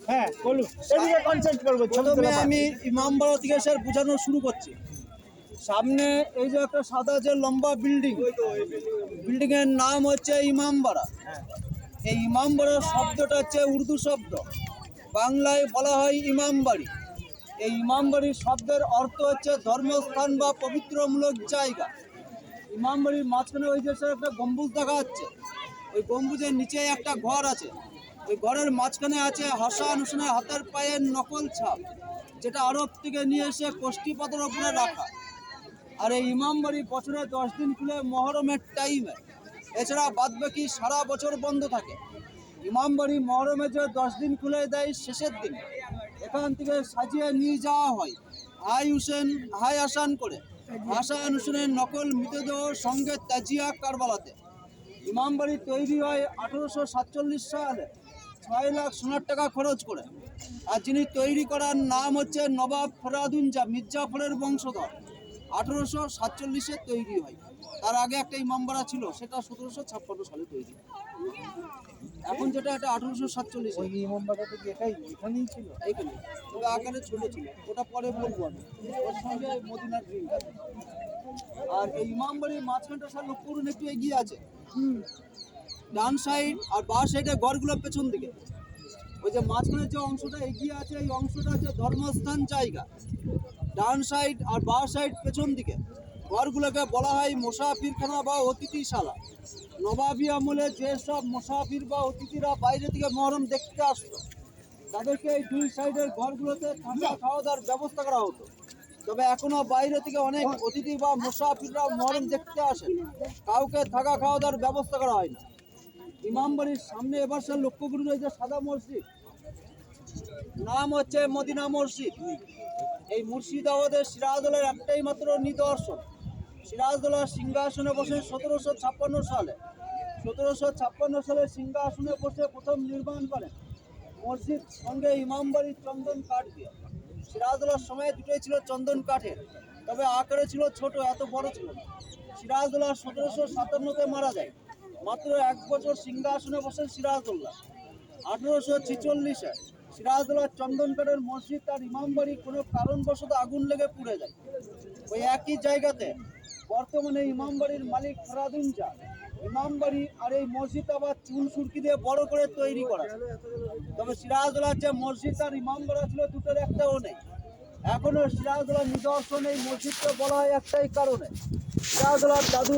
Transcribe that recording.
হ্যাঁ বলুন, এদিকে কনসেন্ট করবো। প্রথমে আমি ইমামবাড়া থেকে স্যার বোঝানো শুরু করছি। সামনে এই যে একটা সাদা যে লম্বা বিল্ডিং এর নাম হচ্ছে ইমামবাড়া। এই ইমামবাড়া শব্দটা হচ্ছে উর্দু শব্দ, বাংলায় বলা হয় ইমামবাড়ি। এই ইমামবাড়ির শব্দের অর্থ হচ্ছে ধর্মস্থান বা পবিত্রমূলক জায়গা। ইমামবাড়ির মাঝখানে ওই যে স্যার একটা গম্বুজ দেখা যাচ্ছে, ওই গম্বুজের নিচে একটা ঘর আছে। ওই ঘরের মাঝখানে আছে হাসান হোসেনের হাতের পায়ের নকল ছাপ, যেটা আরব থেকে নিয়ে এসে কষ্টি পাথর উপরে রাখা। আর এই ইমামবাড়ি বছরে 10 দিন খুলে মহরমের টাইমে, এছাড়া বাদবাকি সারা বছর বন্ধ থাকে। ইমামবাড়ি মহরমে যে 10 দিন খুলে দেয় শেষের দিন, এখান থেকে সাজিয়ে নিয়ে যাওয়া হয় হাই হাসান করে হাসান হোসেনের নকল মৃতদেহ সঙ্গে তাজিয়া কারবালাতে। ইমামবাড়ি তৈরি হয় 1847 সালে 6 লাখ সোনার টাকা খরচ করে। আর যিনি তৈরি করার নাম হচ্ছে নবাব ফরাদুঞ্জা মির্জাফরের বংশধর। 1847 তৈরি হয়। তার আগে একটা ইমামবাড়া ছিল, সেটা 1756 সালে তৈরি। এখন যেটা এটা 1847। ওই ইমামবাড়াটা কি এখানেই ছিল? এইখানে, তবে আকারে ছোট ছিল, ওটা পরে বলবো আমি। ওর সঙ্গে মদিনার ড্রিম। আর এই ইমামবাড়ির মাঝখানটা স্যার লক্ষ্য করুন, একটু এগিয়ে আছে। ডান সাইড আর বাঁ সাইডে ঘরগুলো পেছন দিকে। ওই যে মাঝখানে যে অংশটা এগিয়ে আছে, এই অংশটা হচ্ছে ধর্মস্থান জায়গা। ডান সাইড আর বাঁ সাইড পেছন দিকে ঘরগুলোকে বলা হয় মুসাফিরখানা বা অতিথিশালা। নবাবী আমলে যেসব মুসাফির বা অতিথিরা বাইরে থেকে মহরম দেখতে আসতো, তাদেরকে এই দুই সাইডের ঘরগুলোতে থাকা খাওয়া দাওয়ার ব্যবস্থা করা হতো। তবে এখনো বাইরে থেকে অনেক অতিথি বা মুসাফিররা মহরম দেখতে আসেন, কাউকে থাকা খাওয়া দাওয়ার ব্যবস্থা করা হয় না। ইমামবাড়ির সামনে এবার সে লক্ষ্য করুন, যে সাদা মসজিদ, নাম হচ্ছে মদিনা মসজিদ। এই মুর্শিদাবাদের সিরাজদৌলার একটাই মাত্র নিদর্শন। সিরাজদৌলা সিংহাসনে বসে 1756 সালে। 1756 সালে সিংহাসনে বসে প্রথম নির্মাণ করেন মসজিদ, সঙ্গে ইমামবাড়ির চন্দন কাঠ দিয়ে। সিরাজদৌলার সময় দুটোই ছিল চন্দন কাঠের, তবে আকারে ছিল ছোট, এত বড় ছিল না। সিরাজদৌলা 1757 মারা যায়। মাত্র 1 বছর সিংহাসনে বসেন সিরাজদৌল্লা। 1846 সিরাজদৌলার চন্দন কাঠের মসজিদ আর ইমামবাড়ি কোনো কারণবশত আগুন লেগে পুড়ে যায়। ওই একই জায়গাতে বর্তমানে ইমামবাড়ির মালিক ফরাদুঞ্জা। ইমামবাড়ি আর এই মসজিদ আবার চুন সুরকি দিয়ে বড় করে তৈরি করা। তবে সিরাজদৌলার যে মসজিদ আর ইমামবাড়া ছিল, দুটোর একটাও নেই। এখনো সিরাজদৌলার নিদর্শন এই মসজিদকে বলা হয় একটাই কারণে, সিরাজদৌলার দাদু